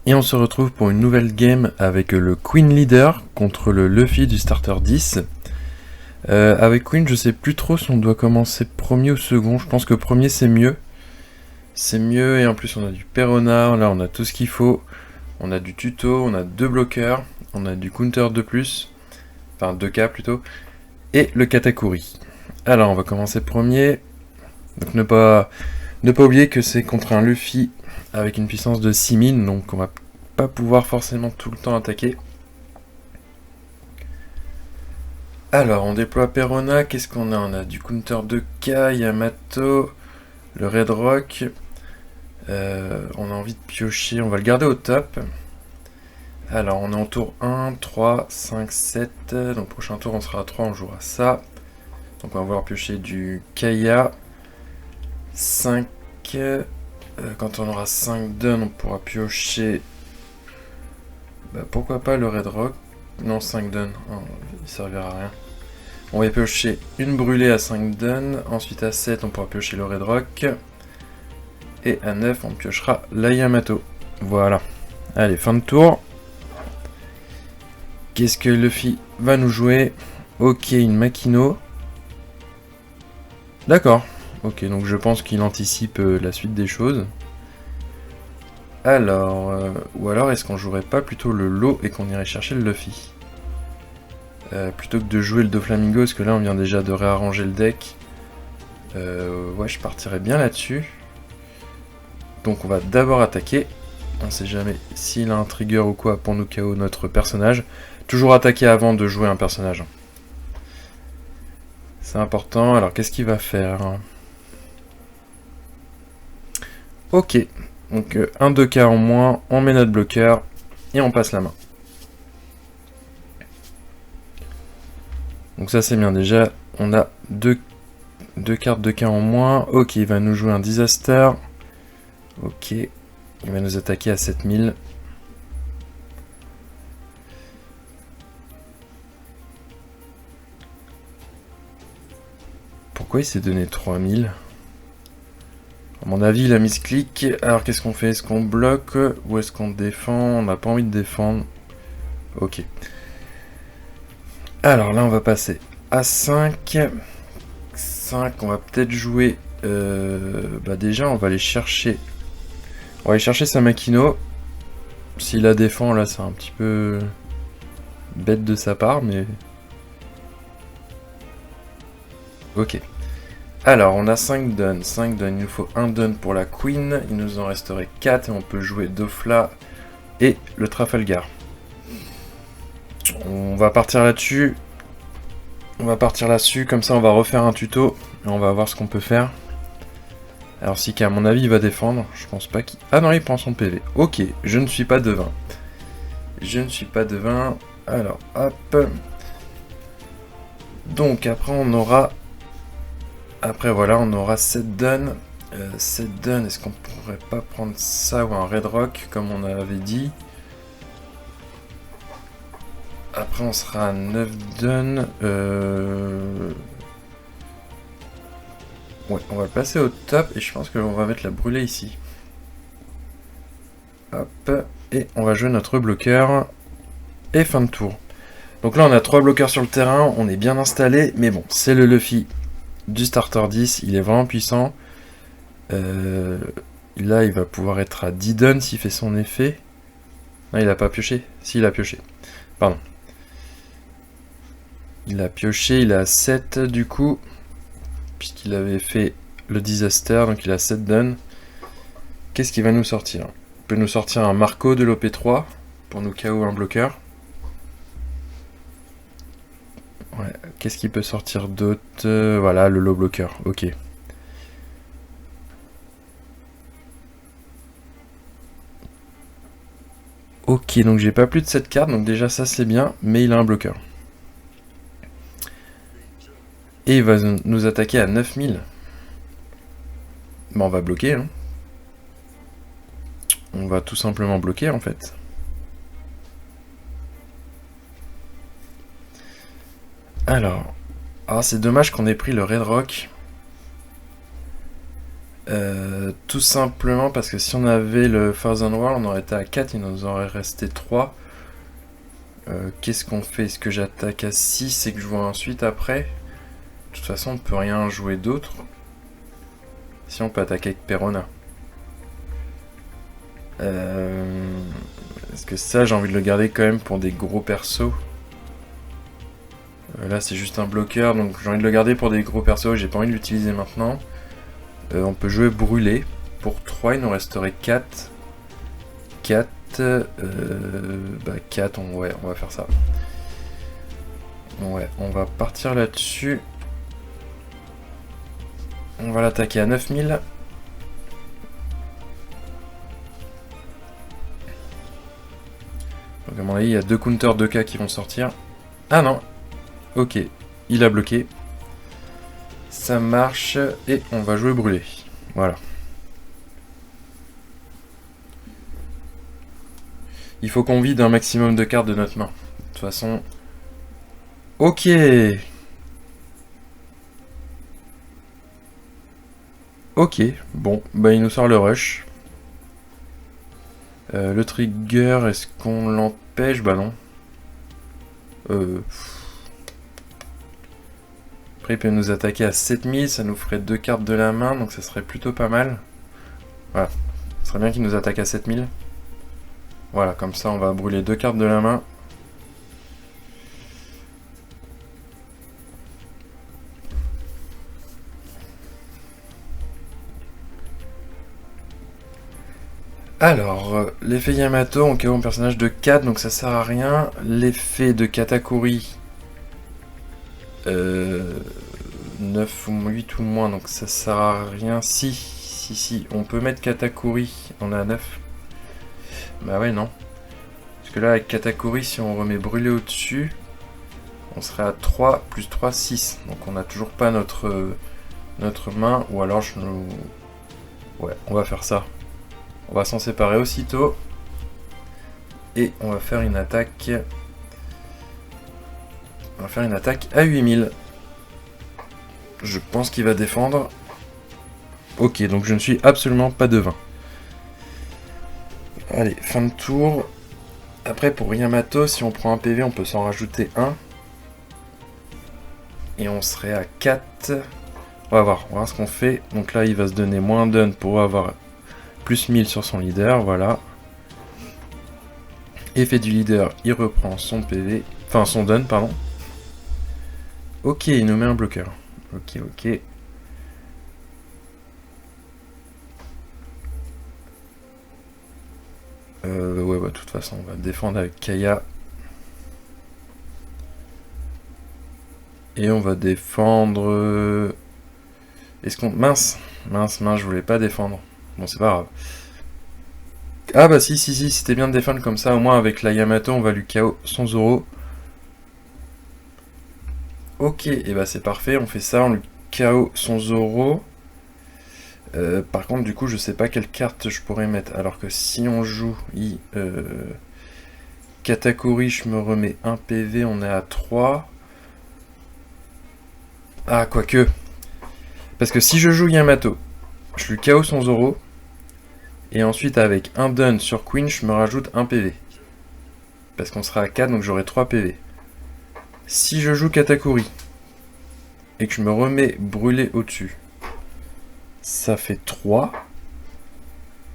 Et on se retrouve pour une nouvelle game avec le Queen Leader contre le Luffy du starter 10. Avec Queen, je sais plus trop si on doit commencer premier ou second. Je pense que premier c'est mieux. C'est mieux et en plus on a du Perona, là on a tout ce qu'il faut. On a du tuto, on a 2 bloqueurs, on a du counter de plus. Enfin 2K plutôt. Et le Katakuri. Alors on va commencer premier. Donc ne pas oublier que c'est contre un Luffy avec une puissance de 6000, donc on va pas pouvoir forcément tout le temps attaquer. Alors on déploie Perona, qu'est-ce qu'on a? On a du counter de K, Yamato, le Red Rock. On a envie de piocher, on va le garder au top. Alors on est en tour 1, 3, 5, 7. Donc prochain tour on sera à 3, on jouera ça. Donc on va voir piocher du Kaya. 5. Quand on aura 5 dons, on pourra piocher. Pourquoi pas le Red Rock? Non, 5 dons, il servira à rien. On va piocher une brûlée à 5 dons. Ensuite à 7, on pourra piocher le Red Rock. Et à 9, on piochera la Yamato. Voilà. Allez, fin de tour. Qu'est-ce que Luffy va nous jouer? Ok, une Makino. D'accord. Ok, donc je pense qu'il anticipe la suite des choses. Alors, ou alors est-ce qu'on jouerait pas plutôt le lot et qu'on irait chercher le Luffy plutôt que de jouer le Doflamingo, parce que là on vient déjà de réarranger le deck. Ouais, je partirais bien là-dessus. Donc on va d'abord attaquer. On sait jamais s'il a un trigger ou quoi pour nous KO notre personnage. Toujours attaquer avant de jouer un personnage. C'est important. Alors qu'est-ce qu'il va faire? Ok. Donc un 2K en moins, on met notre bloqueur et on passe la main. Donc ça c'est bien déjà. On a deux cartes de K en moins. Ok, il va nous jouer un Disaster. Ok. Il va nous attaquer à 7000. Pourquoi il s'est donné 3000? À mon avis, il a mis ce clic. Alors qu'est-ce qu'on fait? Est-ce qu'on bloque ou est-ce qu'on défend? On n'a pas envie de défendre. Ok. Alors là, on va passer à 5. 5, on va peut-être jouer... déjà, on va aller chercher... On va aller chercher sa Makino. S'il la défend, là, c'est un petit peu... bête de sa part, mais... Ok. Alors, on a 5 dons. 5 dons, il nous faut 1 don pour la Queen. Il nous en resterait 4 et on peut jouer Dofla et le Trafalgar. On va partir là-dessus. On va partir là-dessus, comme ça on va refaire un tuto et on va voir ce qu'on peut faire. Alors si à mon avis il va défendre, je pense pas qu'il... Ah non, il prend son PV. Ok, je ne suis pas devin. Je ne suis pas devin. Alors, hop. Donc après on aura... Après voilà, on aura 7 dons. 7 dons, est-ce qu'on pourrait pas prendre ça ou un Red Rock comme on avait dit? Après on sera à 9 dons. Ouais, on va le passer au top et je pense qu'on va mettre la brûlée ici. Hop, et on va jouer notre bloqueur. Et fin de tour. Donc là on a 3 bloqueurs sur le terrain, on est bien installé, mais bon, c'est le Luffy du starter 10, il est vraiment puissant. Là il va pouvoir être à 10 dons s'il fait son effet. Non, il a pas pioché. Si, il a pioché. Pardon. Il a pioché, il est à 7 du coup. Puisqu'il avait fait le Disaster, donc il a 7 dons. Qu'est-ce qu'il va nous sortir? Il peut nous sortir un Marco de l'OP3 pour nous KO un bloqueur. Ouais, qu'est-ce qu'il peut sortir d'autre? Voilà, le low bloqueur, ok. Ok, donc j'ai pas plus de 7 cartes, donc déjà ça c'est bien, mais il a un bloqueur. Et il va nous attaquer à 9000. Bon, on va bloquer, hein. On va tout simplement bloquer en fait. Alors, c'est dommage qu'on ait pris le Red Rock. Tout simplement parce que si on avait le Thousand World, on aurait été à 4, il nous aurait resté 3. Qu'est-ce qu'on fait? Est-ce que j'attaque à 6 et que je vois ensuite après? De toute façon, on ne peut rien jouer d'autre. Si on peut attaquer avec Perona. Est-ce que ça, j'ai envie de le garder quand même pour des gros persos? Là, c'est juste un bloqueur, donc j'ai envie de le garder pour des gros persos. J'ai pas envie de l'utiliser maintenant. On peut jouer brûlé. Pour 3, il nous resterait 4. 4. 4, ouais, on va faire ça. Ouais, on va partir là-dessus. On va l'attaquer à 9000. Donc à mon avis, il y a 2 counters 2K qui vont sortir. Ah non. Ok, il a bloqué. Ça marche. Et on va jouer brûlé. Voilà. Il faut qu'on vide un maximum de cartes de notre main. De toute façon... Ok. Ok, bon, bah il nous sort le rush. Le trigger, est-ce qu'on l'empêche? Bah non. Après il peut nous attaquer à 7000, ça nous ferait 2 cartes de la main, donc ça serait plutôt pas mal. Voilà, ce serait bien qu'il nous attaque à 7000. Voilà, comme ça on va brûler 2 cartes de la main. Alors, l'effet Yamato, on KO un personnage de 4, donc ça sert à rien. L'effet de Katakuri, 9 ou 8 ou moins, donc ça sert à rien. Si, on peut mettre Katakuri, on est à 9. Bah ouais, non. Parce que là, avec Katakuri, si on remet brûlé au-dessus, on serait à 3, plus 3, 6. Donc on n'a toujours pas notre main, ou alors je nous... Ouais, on va faire ça. On va s'en séparer aussitôt. Et on va faire une attaque... On va faire une attaque à 8000. Je pense qu'il va défendre. Ok, donc je ne suis absolument pas devin. Allez, fin de tour. Après, pour Yamato, si on prend un PV, on peut s'en rajouter un. Et on serait à 4. On va voir ce qu'on fait. Donc là, il va se donner moins d'un pour avoir plus 1000 sur son leader, voilà. Effet du leader, il reprend son PV. Enfin, son dun, pardon. Ok, il nous met un bloqueur. Ok. Ouais, de toute façon, on va défendre avec Kaya. Et on va défendre... Est-ce qu'on... Mince, je voulais pas défendre. Bon, c'est pas grave. Ah bah si, c'était bien de défendre comme ça. Au moins, avec la Yamato, on va lui KO son Zoro. Ok, et bah c'est parfait, on fait ça, on lui KO son Zoro. Par contre, du coup, je sais pas quelle carte je pourrais mettre. Alors que si on joue Katakuri, je me remets 1 PV, on est à 3. Ah, quoique. Parce que si je joue Yamato, je lui KO son Zoro. Et ensuite, avec un dun sur Queen, je me rajoute 1 PV. Parce qu'on sera à 4, donc j'aurai 3 PV. Si je joue Katakuri, et que je me remets brûlé au-dessus, ça fait 3.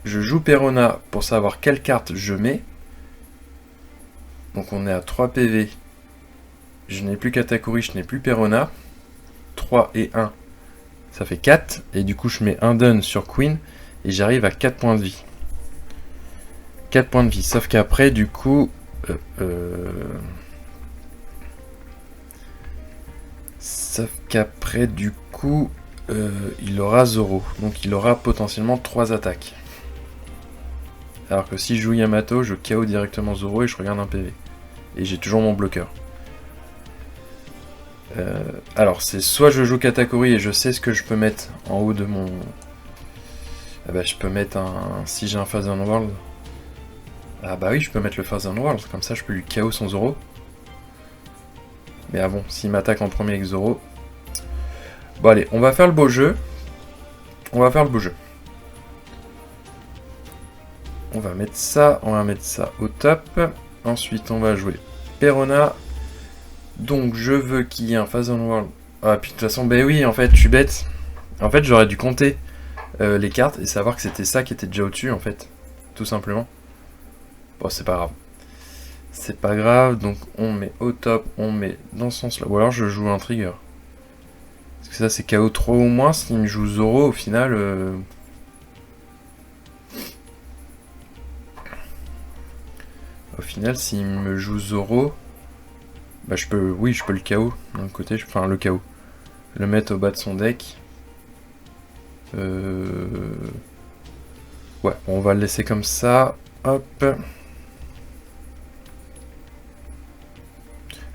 Je joue Perona pour savoir quelle carte je mets. Donc on est à 3 PV. Je n'ai plus Katakuri, je n'ai plus Perona. 3 et 1, ça fait 4. Et du coup, je mets un dun sur Queen. Et j'arrive à 4 points de vie. 4 points de vie. Sauf qu'après, du coup... il aura Zoro. Donc il aura potentiellement 3 attaques. Alors que si je joue Yamato, je KO directement Zoro et je regarde un PV. Et j'ai toujours mon bloqueur. Alors c'est soit je joue Katakuri et je sais ce que je peux mettre en haut de mon... Ah bah je peux mettre un... Si j'ai un Thousand World... Ah bah oui, je peux mettre le Thousand World, comme ça je peux lui KO son Zoro. Mais ah bon, s'il m'attaque en premier avec Zoro... Bon allez, on va faire le beau jeu. On va faire le beau jeu. On va mettre ça au top. Ensuite, on va jouer Perona. Donc, je veux qu'il y ait un Phase World. Ah, puis de toute façon, ben oui, en fait, je suis bête. En fait, j'aurais dû compter les cartes et savoir que c'était ça qui était déjà au-dessus, en fait. Tout simplement. Bon, c'est pas grave. C'est pas grave, donc on met au top, on met dans ce sens-là. Ou alors je joue un trigger. Parce que ça, c'est KO 3 ou moins. S'il me joue Zoro, au final... Au final, s'il me joue Zoro... Bah, je peux... Oui, je peux le KO d'un côté. Enfin, le KO. Le mettre au bas de son deck. Ouais, on va le laisser comme ça. Hop.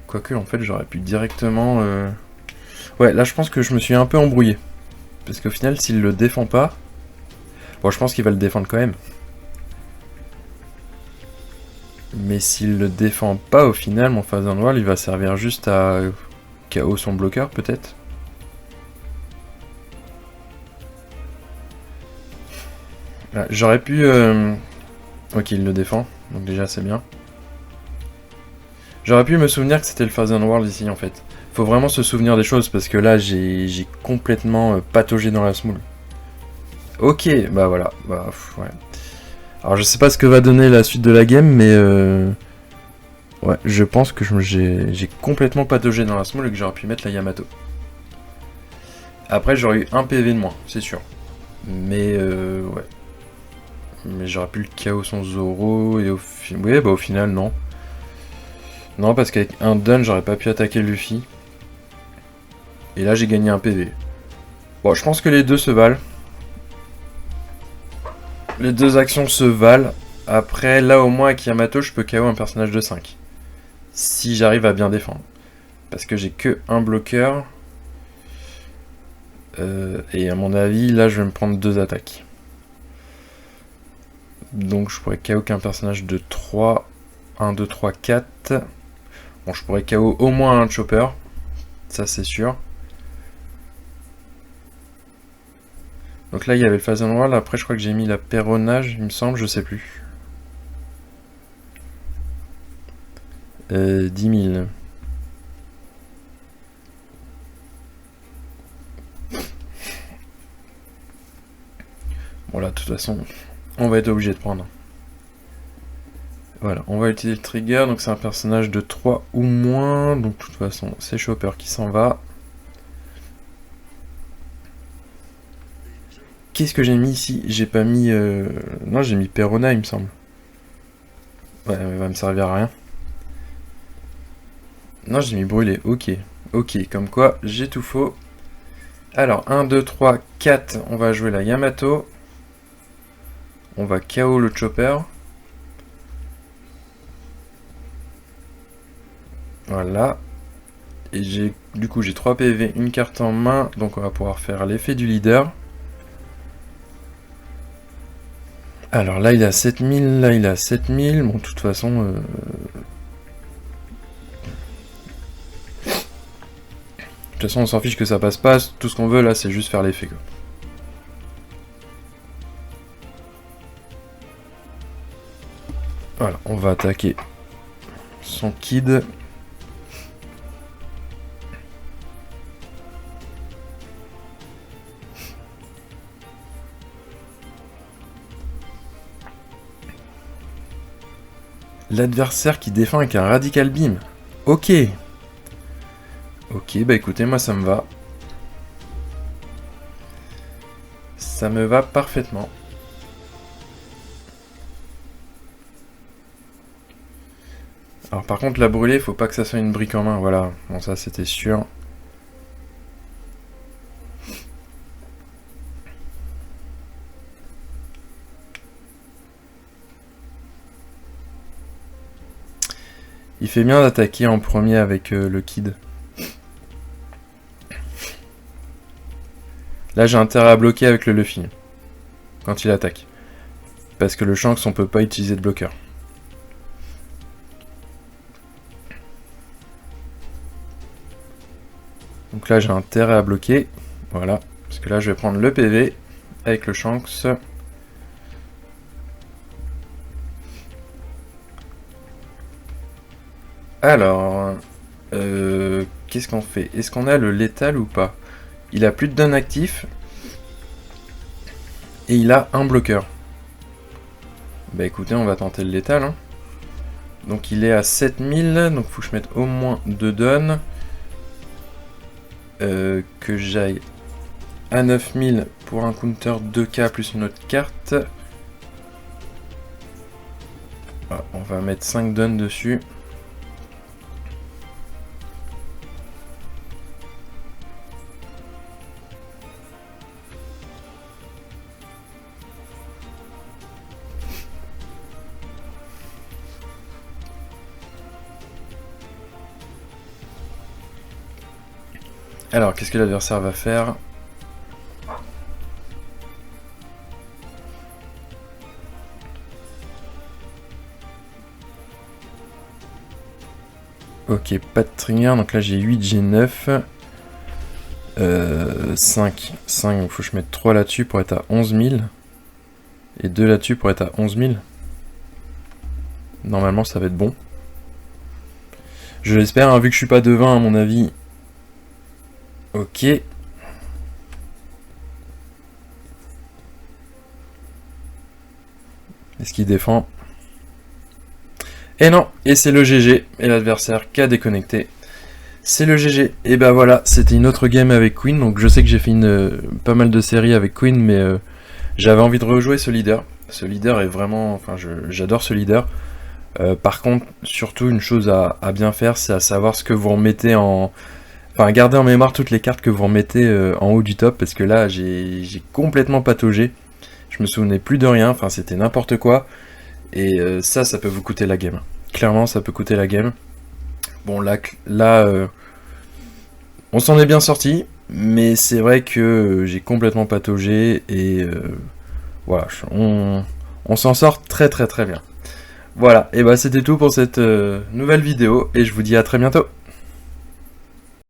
Quoique, en fait, j'aurais pu directement... Ouais, là, je pense que je me suis un peu embrouillé. Parce qu'au final, s'il le défend pas... Bon, je pense qu'il va le défendre quand même. Mais s'il le défend pas, au final, mon Phase World, il va servir juste à KO son bloqueur, peut-être. J'aurais pu... Ok, il le défend, donc déjà c'est bien. J'aurais pu me souvenir que c'était le Phase World ici, en fait. Faut vraiment se souvenir des choses, parce que là, j'ai complètement pataugé dans la smoule. Ok, bah voilà, bah ouais. Alors je sais pas ce que va donner la suite de la game, mais... Ouais, je pense que j'ai complètement pataugé dans la smoule et que j'aurais pu mettre la Yamato. Après, j'aurais eu un PV de moins, c'est sûr. Mais ouais. Mais j'aurais pu le KO son Zoro et au final... Oui, bah au final, non. Non, parce qu'avec un dun, j'aurais pas pu attaquer Luffy. Et là, j'ai gagné un PV. Bon, je pense que les deux se valent. Les deux actions se valent. Après, là, au moins, avec Yamato, je peux KO un personnage de 5. Si j'arrive à bien défendre. Parce que j'ai que un bloqueur. Et à mon avis, là, je vais me prendre 2 attaques. Donc, je pourrais KO qu'un personnage de 3. 1, 2, 3, 4. Bon, je pourrais KO au moins un chopper. Ça, c'est sûr. Donc là, il y avait le Phase World. Après, je crois que j'ai mis la Peronnage, il me semble, je sais plus. 10 000. Bon là, de toute façon, on va être obligé de prendre. Voilà, on va utiliser le trigger, donc c'est un personnage de 3 ou moins, donc de toute façon, c'est Chopper qui s'en va. Qu'est-ce que j'ai mis ici? J'ai pas mis... Non, j'ai mis Perona, il me semble. Ouais, il va me servir à rien. Non, j'ai mis brûlé, ok. Ok, comme quoi, j'ai tout faux. Alors, 1, 2, 3, 4, on va jouer la Yamato. On va KO le Chopper. Voilà. Et du coup j'ai 3 PV, une carte en main, donc on va pouvoir faire l'effet du leader. Alors là il a 7000, là il a 7000, bon de toute façon... De toute façon on s'en fiche que ça passe pas, tout ce qu'on veut là c'est juste faire l'effet. Voilà, on va attaquer son kid. L'adversaire qui défend avec un Radical Beam. Ok. Ok, bah écoutez, moi ça me va. Ça me va parfaitement. Alors par contre la brûlée, faut pas que ça soit une brique en main, voilà. Bon ça c'était sûr. Il fait bien d'attaquer en premier avec le Kid. Là j'ai intérêt à bloquer avec le Luffy. Quand il attaque. Parce que le Shanks on peut pas utiliser de bloqueur. Donc là j'ai intérêt à bloquer. Voilà. Parce que là je vais prendre le PV. avec le Shanks. Alors, qu'est-ce qu'on fait? Est-ce qu'on a le létal ou pas? Il a plus de dun actif. Et il a un bloqueur. Bah écoutez, on va tenter le létal. Hein. Donc il est à 7000, donc faut que je mette au moins 2 dons. Que j'aille à 9000 pour un counter 2k plus une autre carte. Ah, on va mettre 5 dons dessus. Alors, qu'est-ce que l'adversaire va faire? Ok, pas de trigger, donc là j'ai 8, j'ai 9. 5, donc faut que je mette 3 là-dessus pour être à 11 000. Et 2 là-dessus pour être à 11 000. Normalement ça va être bon. Je l'espère, hein, vu que je suis pas devin à mon avis. Ok. Est-ce qu'il défend? Et non, et c'est le GG, et l'adversaire qui a déconnecté. C'est le GG. Et bah voilà, c'était une autre game avec Queen, donc je sais que j'ai fait pas mal de séries avec Queen, mais j'avais envie de rejouer ce leader. Ce leader est vraiment... Enfin, j'adore ce leader. Par contre, surtout une chose à bien faire, c'est à savoir ce que vous remettez en... Enfin, garder en mémoire toutes les cartes que vous remettez en haut du top, parce que là, j'ai complètement pataugé. Je me souvenais plus de rien, enfin, c'était n'importe quoi. Et ça peut vous coûter la game. Clairement, ça peut coûter la game. Bon, là on s'en est bien sorti, mais c'est vrai que j'ai complètement pataugé, et voilà, on s'en sort très très très bien. Voilà, et bah c'était tout pour cette nouvelle vidéo, et je vous dis à très bientôt.